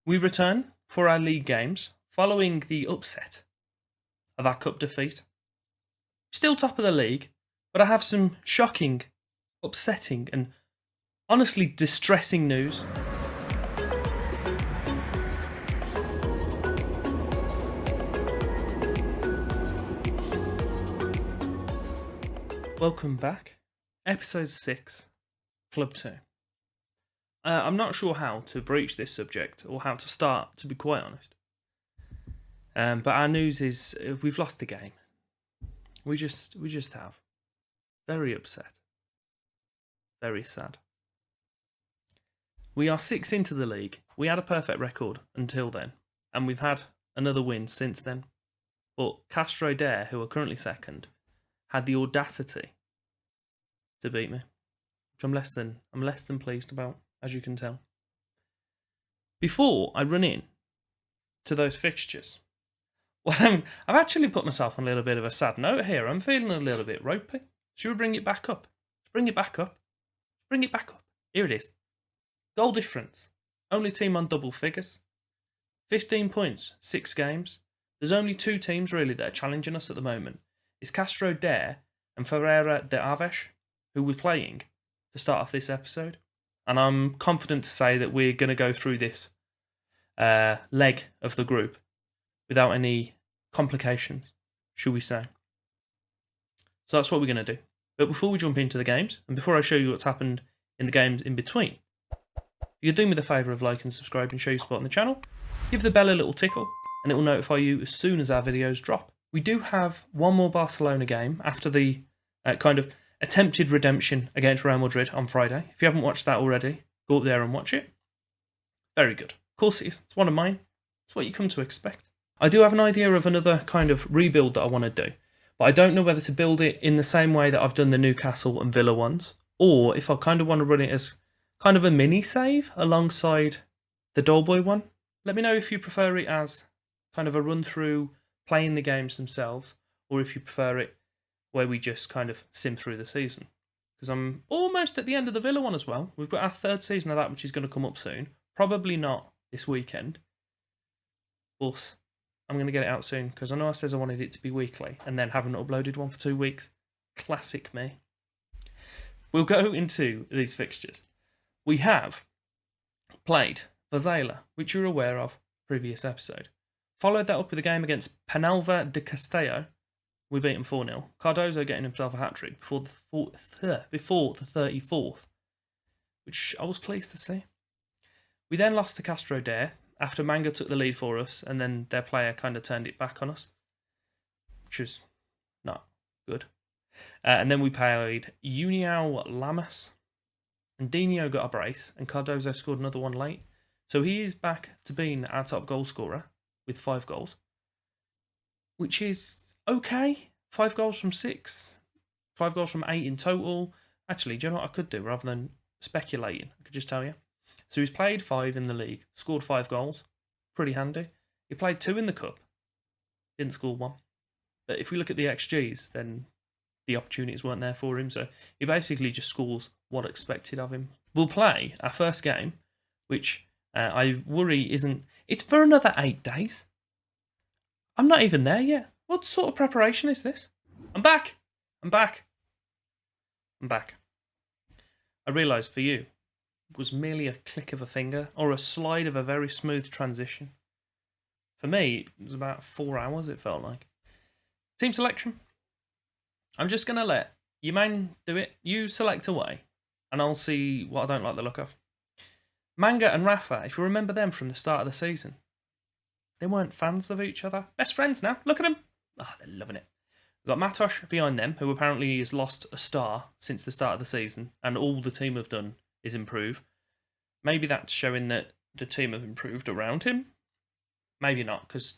We return for our league games following the upset of our cup defeat. Still top of the league, but I have some shocking, upsetting, and honestly distressing news. Welcome back. Episode 6, Club-2. I'm not sure how to breach this subject or how to start, to be quite honest. But our news is we've lost the game. We just have. Very upset. Very sad. We are 6 into the league. We had a perfect record until then, and we've had another win since then. But Castro Dare, who are currently second, had the audacity to beat me, which I'm less than pleased about, as you can tell. Before I run in to those fixtures, well, I've actually put myself on a little bit of a sad note here. I'm feeling a little bit ropey. Should we bring it back up? Bring it back up. Bring it back up. Here it is. Goal difference. Only team on double figures. 15 points, 6 games. There's only 2 teams really that are challenging us at the moment. It's Castro Dare and Ferreira de Aves, who we're playing to start off this episode. And I'm confident to say that we're going to go through this leg of the group without any complications, should we say. So that's what we're going to do. But before we jump into the games, and before I show you what's happened in the games in between, you do me the favour of like and subscribe and show your support on the channel. Give the bell a little tickle, and it will notify you as soon as our videos drop. We do have one more Barcelona game after the kind of attempted redemption against Real Madrid on Friday. If you haven't watched that already, go up there and watch it. Very good. Of course it is. It's one of mine. It's what you come to expect. I do have an idea of another kind of rebuild that I want to do, but I don't know whether to build it in the same way that I've done the Newcastle and Villa ones, or if I kind of want to run it as kind of a mini save alongside the Doleboy one. Let me know if you prefer it as kind of a run through playing the games themselves, or if you prefer it where we just kind of sim through the season. Because I'm almost at the end of the Villa one as well. We've got our 3rd season of that, which is going to come up soon. Probably not this weekend, but I'm going to get it out soon, because I know I said I wanted it to be weekly, and then haven't uploaded one for 2 weeks. Classic me. We'll go into these fixtures. We have played Vazela, which you're aware of, previous episode. Followed that up with a game against Penalva de Castello. We beat him 4-0. Cardozo getting himself a hat-trick before the 34th, which I was pleased to see. We then lost to Castro Dare after Manga took the lead for us, and then their player kind of turned it back on us, which was not good. And then we played União Lamas, and Dino got a brace, and Cardozo scored another one late. So he is back to being our top goal scorer with 5 goals, which is okay. 5 goals from 6, 5 goals from 8 in total. Actually, do you know what I could do rather than speculating? I could just tell you. So he's played 5 in the league, scored 5 goals. Pretty handy. He played 2 in the cup, didn't score 1. But if we look at the XGs, then the opportunities weren't there for him. So he basically just scores what expected of him. We'll play our first game, which I worry isn't... It's for another 8 days. I'm not even there yet. What sort of preparation is this? I'm back. I realise for you, it was merely a click of a finger or a slide of a very smooth transition. For me, it was about 4 hours, it felt like. Team selection. I'm just going to let your man do it. You select away, and I'll see what I don't like the look of. Manga and Rafa, if you remember them from the start of the season, they weren't fans of each other. Best friends now. Look at them. Oh, they're loving it. We've got Matos behind them, who apparently has lost a star since the start of the season, and all the team have done is improve. Maybe that's showing that the team have improved around him. Maybe not, because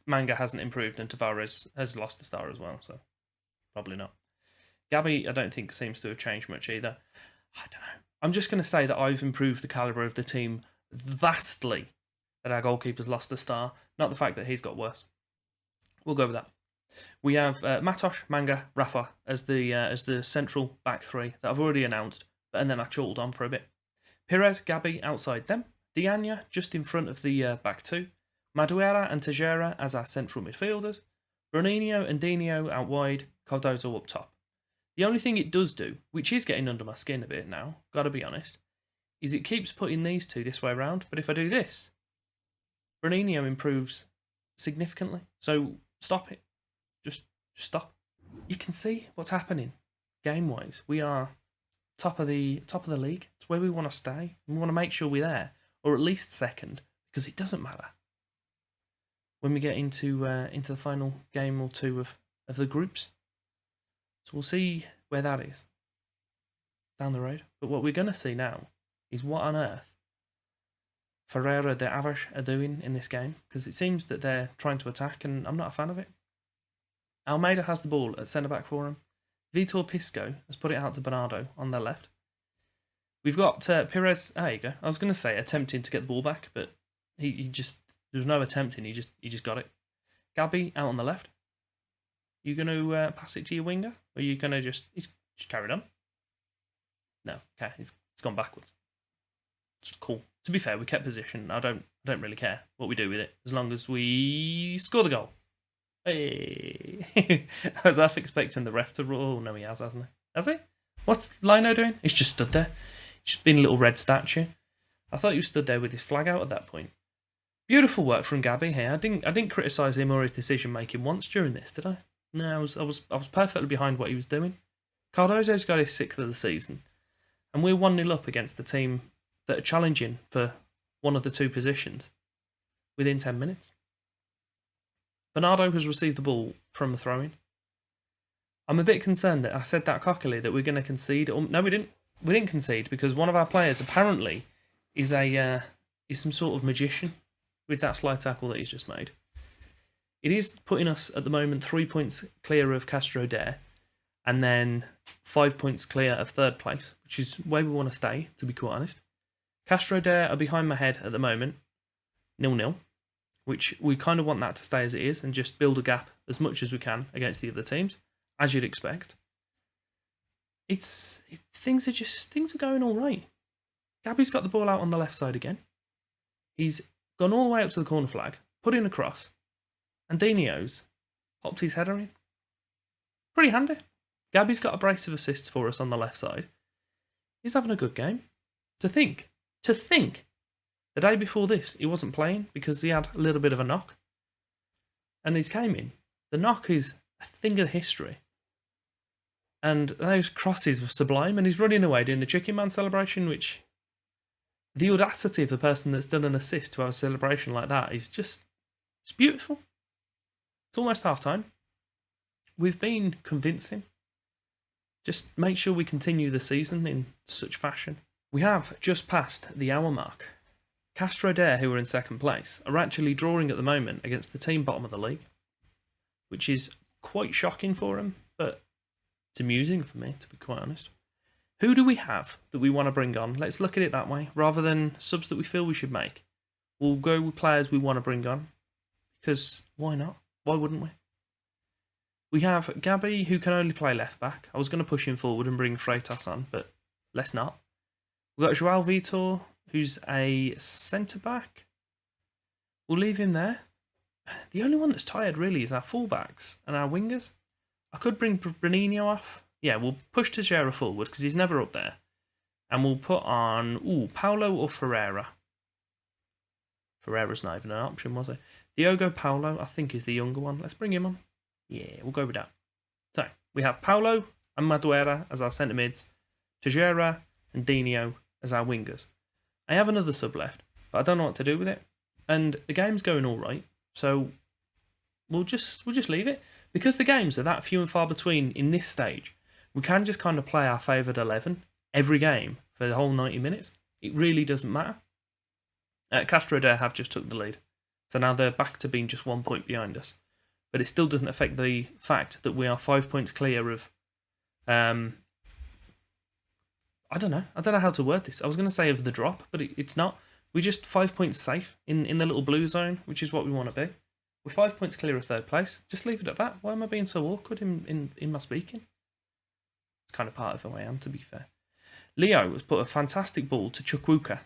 Manga hasn't improved and Tavares has lost a star as well, so probably not. Gabby, I don't think seems to have changed much either. I don't know. I'm just going to say that I've improved the calibre of the team vastly, that our goalkeeper's lost a star, not the fact that he's got worse. We'll go with that. We have Matos, Manga, Rafa as the central back three that I've already announced, and then I chortled on for a bit. Perez, Gabby outside them, Diana just in front of the back two, Madureira and Teixeira as our central midfielders, Bruninho and Dino out wide, Cardozo up top. The only thing it does do, which is getting under my skin a bit now, gotta be honest, is it keeps putting these two this way around, but if I do this, Bruninho improves significantly. So stop it. Just stop. You can see what's happening game-wise. We are top of the league. It's where we want to stay. We want to make sure we're there, or at least second, because it doesn't matter when we get into the final game or two of the groups. So we'll see where that is down the road. But what we're going to see now is what on earth Ferreira de Aves are doing in this game, because it seems that they're trying to attack, and I'm not a fan of it. Almeida has the ball at centre-back for him. Vitor Pisco has put it out to Bernardo on their left. We've got Pires. There you go. I was going to say attempting to get the ball back, but he just, there was no attempting. He just got it. Gabby out on the left. You going to pass it to your winger, or are you going to just carried on? No, okay, he's gone backwards. It's cool. To be fair, we kept position. I don't really care what we do with it as long as we score the goal. Hey, I was half expecting the ref to roll. Oh, no, he hasn't he? Has he? What's Lino doing? He's just stood there. He's just been a little red statue. I thought he was stood there with his flag out at that point. Beautiful work from Gabby here. I didn't criticise him or his decision making once during this, did I? No, I was perfectly behind what he was doing. Cardozo's got his 6th of the season, and we're 1-0 up against the team that are challenging for one of the two positions within 10 minutes. Bernardo has received the ball from a throw-in. I'm a bit concerned that I said that cockily that we're going to concede. No, we didn't. We didn't concede because one of our players apparently is some sort of magician with that slide tackle that he's just made. It is putting us at the moment 3 points clear of Castro Dare, and then 5 points clear of third place, which is where we want to stay, to be quite honest. Castro Dare are behind my head at the moment, 0-0, which we kind of want that to stay as it is and just build a gap as much as we can against the other teams, as you'd expect. Things are going all right. Gabby's got the ball out on the left side again. He's gone all the way up to the corner flag, put in a cross, and Dino's popped his header in. Pretty handy. Gabby's got a brace of assists for us on the left side. He's having a good game. To think, the day before this, he wasn't playing because he had a little bit of a knock. And he's came in. The knock is a thing of history. And those crosses were sublime, and he's running away doing the chicken man celebration, which the audacity of the person that's done an assist to have a celebration like that is just, it's beautiful. It's almost half time. We've been convincing. Just make sure we continue the season in such fashion. We have just passed the hour mark. Castro Dare, who are in second place, are actually drawing at the moment against the team bottom of the league, which is quite shocking for them, but it's amusing for me, to be quite honest. Who do we have that we want to bring on? Let's look at it that way, rather than subs that we feel we should make. We'll go with players we want to bring on, because why not? Why wouldn't we? We have Gabby, who can only play left back. I was going to push him forward and bring Freitas on, but let's not. We've got João Vitor, who's a centre-back. We'll leave him there. The only one that's tired, really, is our fullbacks and our wingers. I could bring Bruninho off. Yeah, we'll push Teixeira forward, because he's never up there. And we'll put on, Paulo or Ferreira. Ferreira's not even an option, was it? Diogo Paulo, I think, is the younger one. Let's bring him on. Yeah, we'll go with that. So, we have Paulo and Madureira as our centre mids, Teixeira and Dino as our wingers. I have another sub left, but I don't know what to do with it. And the game's going all right, so we'll just leave it. Because the games are that few and far between in this stage, we can just kind of play our favoured 11 every game for the whole 90 minutes. It really doesn't matter. Castro Dare have just took the lead, so now they're back to being just 1 point behind us. But it still doesn't affect the fact that we are 5 points clear of... I don't know how to word this. I was going to say of the drop, but it's not. We're just 5 points safe in the little blue zone, which is what we want to be. We're 5 points clear of third place. Just leave it at that. Why am I being so awkward in my speaking? It's kind of part of who I am, to be fair. Leo has put a fantastic ball to Chukwuka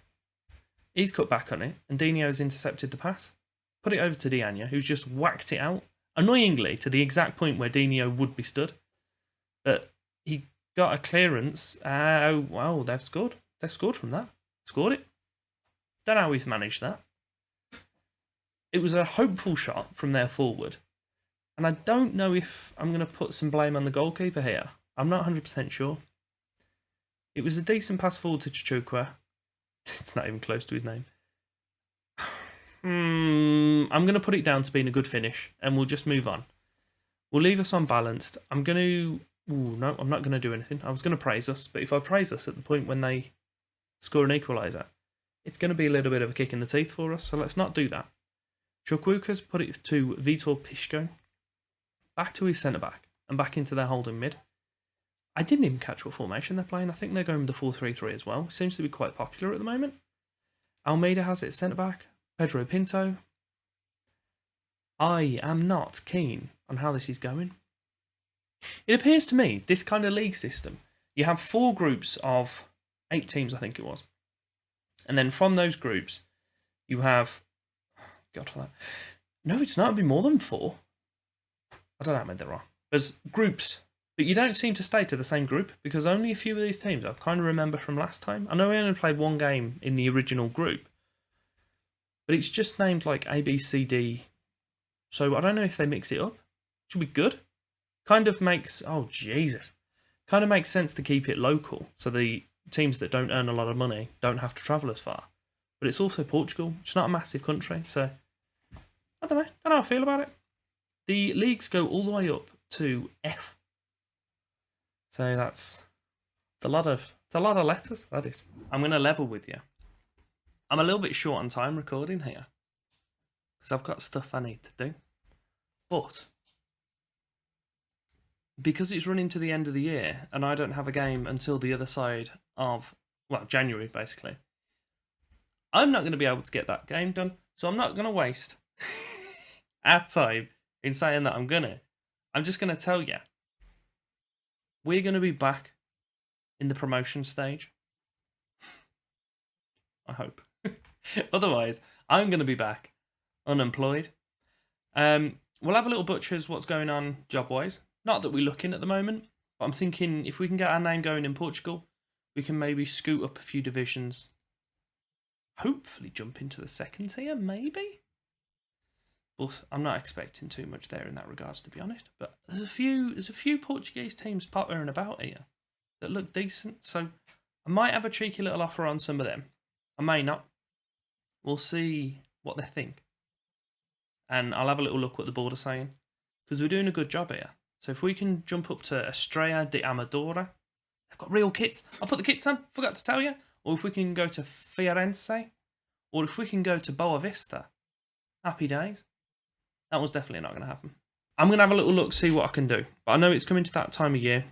He's cut back on it, and Dino's intercepted the pass. Put it over to Diana, who's just whacked it out, annoyingly, to the exact point where Dino would be stood. But he got a clearance. Wow, they've scored. They've scored from that. Scored it. Don't know how he's managed that. It was a hopeful shot from their forward. And I don't know if I'm going to put some blame on the goalkeeper here. I'm not 100% sure. It was a decent pass forward to Chukwuka. It's not even close to his name. I'm going to put it down to being a good finish, and we'll just move on. We'll leave us unbalanced. I'm going to... no, I'm not going to do anything. I was going to praise us, but if I praise us at the point when they score an equaliser, it's going to be a little bit of a kick in the teeth for us, so let's not do that. Chukwuka's put it to Vitor Pishko, back to his centre-back, and back into their holding mid. I didn't even catch what formation they're playing. I think they're going with the 4-3-3 as well. Seems to be quite popular at the moment. Almeida has it centre-back. Pedro Pinto. I am not keen on how this is going. It appears to me, this kind of league system, you have 4 groups of 8 teams, I think it was. And then from those groups, you have... God, for that. No, it's not. It'd be more than 4. I don't know how I made that wrong. There's groups, but you don't seem to stay to the same group, because only a few of these teams I kind of remember from last time. I know we only played 1 game in the original group, but it's just named like A, B, C, D. So I don't know if they mix it up. Should be good. Kind of makes... Oh, Jesus. Kind of makes sense to keep it local, so the teams that don't earn a lot of money don't have to travel as far. But it's also Portugal. It's not a massive country, so... I don't know how I feel about it. The leagues go all the way up to F. So it's a lot of letters, that is. I'm going to level with you. I'm a little bit short on time recording here, because I've got stuff I need to do. But because it's running to the end of the year, and I don't have a game until the other side of, well, January, basically, I'm not going to be able to get that game done. So I'm not going to waste our time in saying that I'm gonna. I'm just going to tell you, we're going to be back in the promotion stage. I hope. Otherwise, I'm going to be back unemployed. We'll have a little butchers what's going on job-wise. Not that we're looking at the moment, but I'm thinking if we can get our name going in Portugal, we can maybe scoot up a few divisions. Hopefully jump into the second tier, maybe? But I'm not expecting too much there in that regards, to be honest. But there's a few Portuguese teams pottering about here that look decent. So I might have a cheeky little offer on some of them. I may not. We'll see what they think. And I'll have a little look what the board are saying, because we're doing a good job here. So if we can jump up to Estrella de Amadora, they've got real kits. I'll put the kits on, forgot to tell you. Or if we can go to Firenze, or if we can go to Boa Vista, happy days. That was definitely not going to happen. I'm going to have a little look, see what I can do. But I know it's coming to that time of year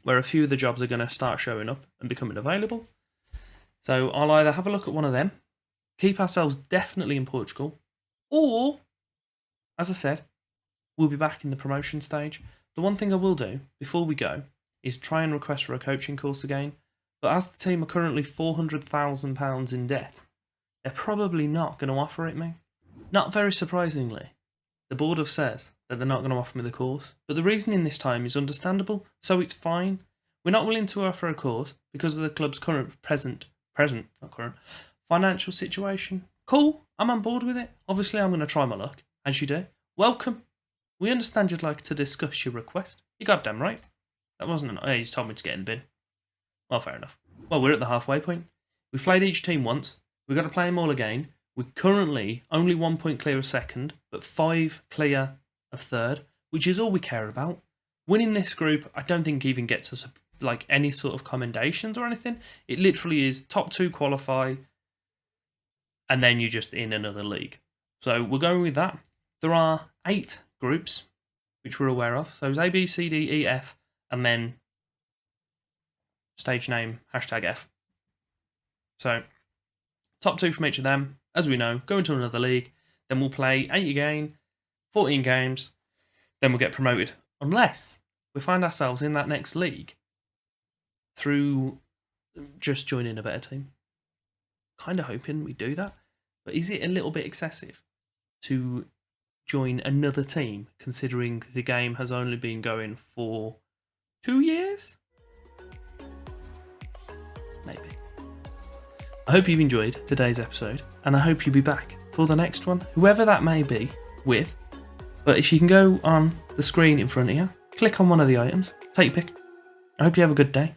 where a few of the jobs are going to start showing up and becoming available. So I'll either have a look at one of them, keep ourselves definitely in Portugal, or, as I said, we'll be back in the promotion stage. The one thing I will do before we go is try and request for a coaching course again. But as the team are currently £400,000 in debt, they're probably not going to offer it me. Not very surprisingly, the board have said that they're not going to offer me the course. But the reasoning this time is understandable, so it's fine. We're not willing to offer a course because of the club's present financial situation. Cool, I'm on board with it. Obviously, I'm going to try my luck, as you do. Welcome. We understand you'd like to discuss your request. You're goddamn right. That wasn't an... Hey, you just told me to get in the bin. Well, fair enough. Well, we're at the halfway point. We've played each team once. We've got to play them all again. We're currently only 1 point clear of second, but 5 clear of third, which is all we care about. Winning this group, I don't think even gets us like any sort of commendations or anything. It literally is top 2 qualify, and then you're just in another league. So we're going with that. There are 8 groups, which we're aware of. So it's A, B, C, D, E, F, and then stage name, #F. So, top 2 from each of them, as we know, go into another league, then we'll play 8 again, 14 games, then we'll get promoted. Unless we find ourselves in that next league through just joining a better team. kind of hoping we do that. But is it a little bit excessive to join another team, considering the game has only been going for 2 years? Maybe. I hope you've enjoyed today's episode, and I hope you'll be back for the next one, whoever that may be with. But if you can go on the screen in front of you, click on one of the items, take your pick. I hope you have a good day.